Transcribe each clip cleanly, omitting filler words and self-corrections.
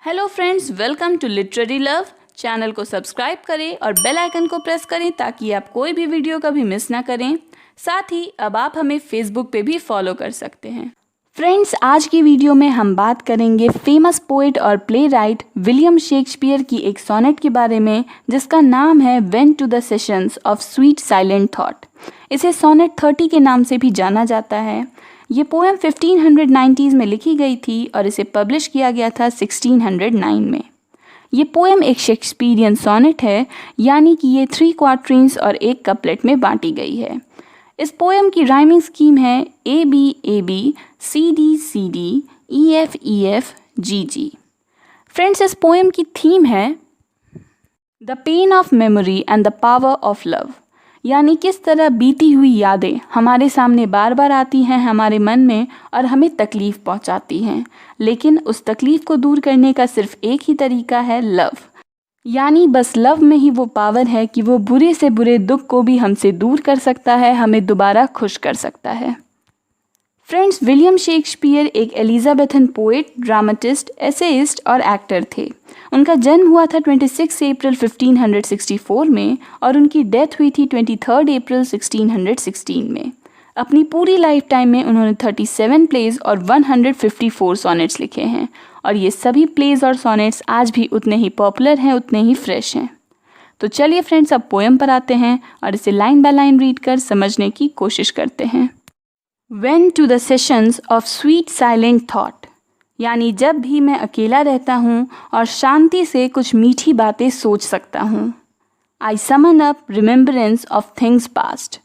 Hello friends, welcome to literary love. Channel को subscribe करें और बेल आइकन को प्रेस करें ताकि आप कोई भी वीडियो कभी मिस ना करें। साथ ही अब आप हमें फेसबुक पे भी फॉलो कर सकते हैं। फ्रेंड्स, आज की वीडियो में हम बात करेंगे फेमस पोएट और प्ले राइट विलियम शेक्सपियर की एक सोनेट के बारे में जिसका नाम है went to the sessions of sweet silent thought. इसे सोनेट 30 के नाम से भी जाना जाता है। ये पोएम 1590s में लिखी गई थी और इसे पब्लिश किया गया था 1609 में। ये पोएम एक शेक्सपियरियन सोनेट है, यानी कि ये 3 क्वार्टरिन्स और एक कपलेट में बांटी गई है। इस पोएम की राइमिंग स्कीम है AB CD EF GG। Friends, इस पोएम की थीम है the pain of memory and the power of love, यानी किस तरह बीती हुई यादें हमारे सामने बार बार आती हैं हमारे मन में और हमें तकलीफ़ पहुंचाती हैं, लेकिन उस तकलीफ़ को दूर करने का सिर्फ एक ही तरीका है, लव। यानी बस लव में ही वो पावर है कि वो बुरे से बुरे दुख को भी हमसे दूर कर सकता है, हमें दोबारा खुश कर सकता है। फ्रेंड्स, विलियम शेक्सपियर एक एलिजाबेथन पोएट, ड्रामाटिस्ट, एसेइस्ट और एक्टर थे। उनका जन्म हुआ था 26 अप्रैल 1564 में और उनकी डेथ हुई थी 23 अप्रैल 1616 में। अपनी पूरी लाइफ टाइम में उन्होंने 37 प्लेज और 154 सोनेट्स लिखे हैं और ये सभी प्लेज और सोनेट्स आज भी उतने ही पॉपुलर हैं, उतने ही फ्रेश हैं। तो चलिए फ्रेंड्स, अब पोएम पर आते हैं और इसे लाइन बाय लाइन रीड कर समझने की कोशिश करते हैं। When to the sessions of sweet silent thought, यानी जब भी मैं अकेला रहता हूँ और शांति से कुछ मीठी बातें सोच सकता हूँ। I summon up remembrance of things past,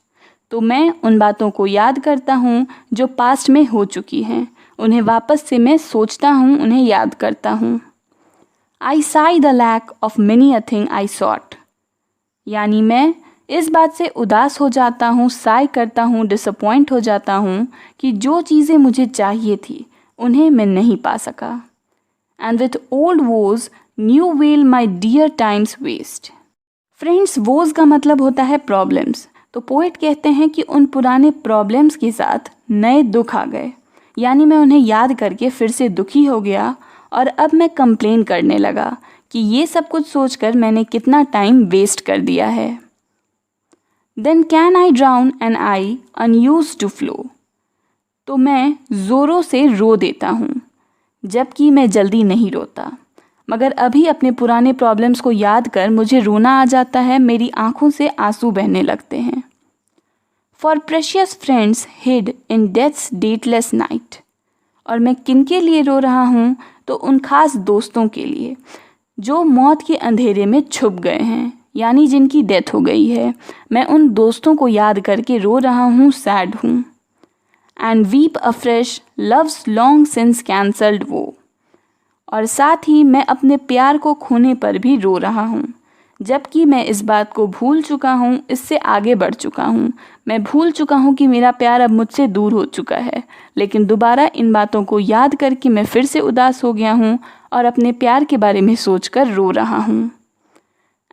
तो मैं उन बातों को याद करता हूँ जो पास्ट में हो चुकी हैं, उन्हें वापस से मैं सोचता हूँ, उन्हें याद करता हूँ। I sigh the lack of many a thing I sought, यानी मैं इस बात से उदास हो जाता हूँ, साय करता हूँ, डिसअपॉइंट हो जाता हूँ कि जो चीज़ें मुझे चाहिए थी उन्हें मैं नहीं पा सका। And with old woes new wail my dear time's waste. Friends, woes का मतलब होता है प्रॉब्लम्स। तो पोएट कहते हैं कि उन पुराने प्रॉब्लम्स के साथ नए दुख आ गए, यानी मैं उन्हें याद करके फिर से दुखी हो गया और अब मैं कंप्लेन करने लगा कि ये सब कुछ सोचकर मैंने कितना टाइम वेस्ट कर दिया है। Then can I drown an eye unused to flow, तो मैं ज़ोरों से रो देता हूँ जबकि मैं जल्दी नहीं रोता, मगर अभी अपने पुराने प्रॉब्लम्स को याद कर मुझे रोना आ जाता है, मेरी आँखों से आंसू बहने लगते हैं। For precious friends hid in death's dateless night, और मैं किनके लिए रो रहा हूँ, तो उन खास दोस्तों के लिए जो मौत के अंधेरे में छुप गए हैं, यानी जिनकी डेथ हो गई है। मैं उन दोस्तों को याद करके रो रहा हूँ, सैड हूँ। And weep afresh loves long since cancelled वो, और साथ ही मैं अपने प्यार को खोने पर भी रो रहा हूँ, जबकि मैं इस बात को भूल चुका हूँ, इससे आगे बढ़ चुका हूँ। मैं भूल चुका हूँ कि मेरा प्यार अब मुझसे दूर हो चुका है, लेकिन दोबारा इन बातों को याद करके मैं फिर से उदास हो गया हूँ और अपने प्यार के बारे में सोचकर रो रहा हूँ।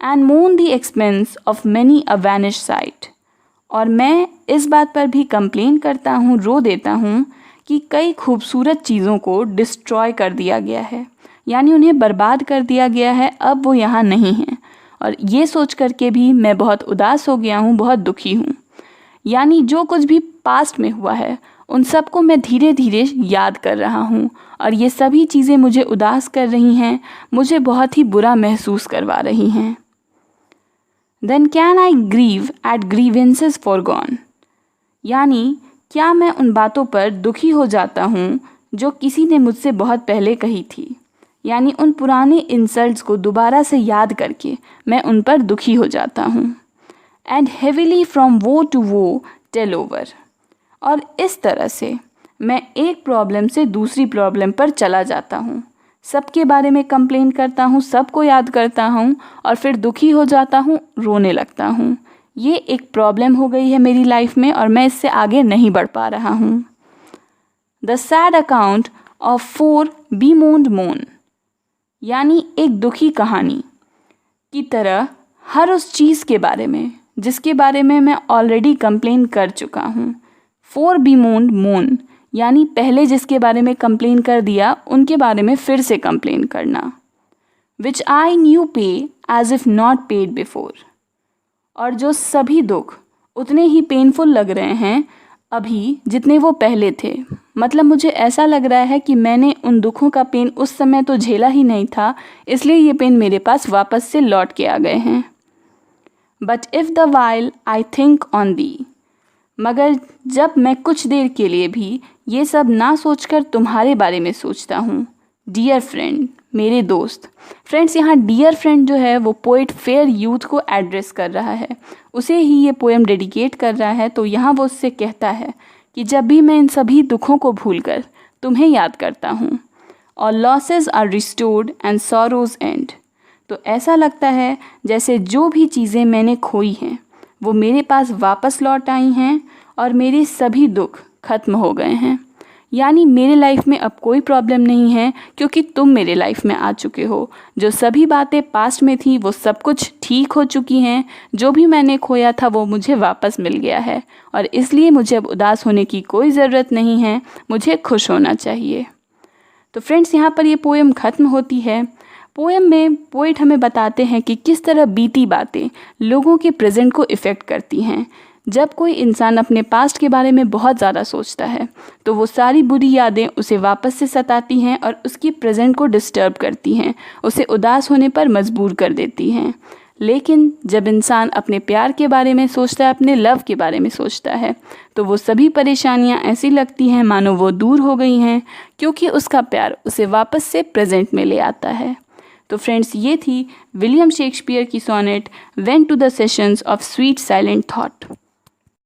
And moan the expense of many a vanished sight, और मैं इस बात पर भी कंप्लेन करता हूँ, रो देता हूँ कि कई खूबसूरत चीज़ों को डिस्ट्रॉय कर दिया गया है, यानी उन्हें बर्बाद कर दिया गया है, अब वो यहाँ नहीं हैं। और ये सोच कर के भी मैं बहुत उदास हो गया हूँ, बहुत दुखी हूँ। यानी जो कुछ भी पास्ट में हुआ है उन सबको मैं धीरे धीरे याद कर रहा हूँ और ये सभी चीज़ें मुझे उदास कर रही हैं, मुझे बहुत ही बुरा महसूस करवा रही हैं। Then can I grieve at grievances foregone, यानी क्या मैं उन बातों पर दुखी हो जाता हूँ जो किसी ने मुझसे बहुत पहले कही थी, यानी उन पुराने इंसल्ट्स को दोबारा से याद करके मैं उन पर दुखी हो जाता हूँ। And heavily from woe to woe tell over, और इस तरह से मैं एक प्रॉब्लम से दूसरी प्रॉब्लम पर चला जाता हूँ, सबके बारे में कंप्लेन करता हूँ, सबको याद करता हूँ और फिर दुखी हो जाता हूँ, रोने लगता हूँ। ये एक प्रॉब्लम हो गई है मेरी लाइफ में और मैं इससे आगे नहीं बढ़ पा रहा हूँ। The sad account of 4 bemoaned मोन, यानी एक दुखी कहानी की तरह हर उस चीज़ के बारे में जिसके बारे में मैं ऑलरेडी कंप्लेन कर चुका हूँ। 4 bemoaned मोन, यानी पहले जिसके बारे में कंप्लेन कर दिया उनके बारे में फिर से कंप्लेन करना। Which I new pay as if not paid before. और जो सभी दुख उतने ही पेनफुल लग रहे हैं अभी जितने वो पहले थे। मतलब मुझे ऐसा लग रहा है कि मैंने उन दुखों का पेन उस समय तो झेला ही नहीं था, इसलिए ये पेन मेरे पास वापस से लौट के आ गए हैं। But if the while I think on the. मगर जब मैं कुछ देर के लिए भी ये सब ना सोचकर तुम्हारे बारे में सोचता हूँ, डियर फ्रेंड, मेरे दोस्त। फ्रेंड्स, यहाँ डियर फ्रेंड जो है वो पोइट फेयर यूथ को एड्रेस कर रहा है, उसे ही ये पोएम डेडिकेट कर रहा है। तो यहाँ वो उससे कहता है कि जब भी मैं इन सभी दुखों को भूलकर तुम्हें याद करता हूँ, और losses are restored and sorrows end, तो ऐसा लगता है जैसे जो भी चीज़ें मैंने खोई हैं वो मेरे पास वापस लौट आई हैं और मेरे सभी दुख खत्म हो गए हैं। यानी मेरे लाइफ में अब कोई प्रॉब्लम नहीं है, क्योंकि तुम मेरे लाइफ में आ चुके हो। जो सभी बातें पास्ट में थी वो सब कुछ ठीक हो चुकी हैं। जो भी मैंने खोया था वो मुझे वापस मिल गया है, और इसलिए मुझे अब उदास होने की कोई ज़रूरत नहीं है, मुझे खुश होना चाहिए। तो फ्रेंड्स, यहाँ पर ये पोएम ख़त्म होती है। पोएम में पोइट हमें बताते हैं कि किस तरह बीती बातें लोगों के प्रेजेंट को इफ़ेक्ट करती हैं। जब कोई इंसान अपने पास्ट के बारे में बहुत ज़्यादा सोचता है तो वो सारी बुरी यादें उसे वापस से सताती हैं और उसकी प्रेजेंट को डिस्टर्ब करती हैं, उसे उदास होने पर मजबूर कर देती हैं। लेकिन जब इंसान अपने प्यार के बारे में सोचता है, अपने लव के बारे में सोचता है, तो वो सभी परेशानियां ऐसी लगती हैं मानो वो दूर हो गई हैं, क्योंकि उसका प्यार उसे वापस से प्रेजेंट में ले आता है। तो फ्रेंड्स, ये थी विलियम शेक्सपियर की sonnet when to the sessions of sweet silent thought.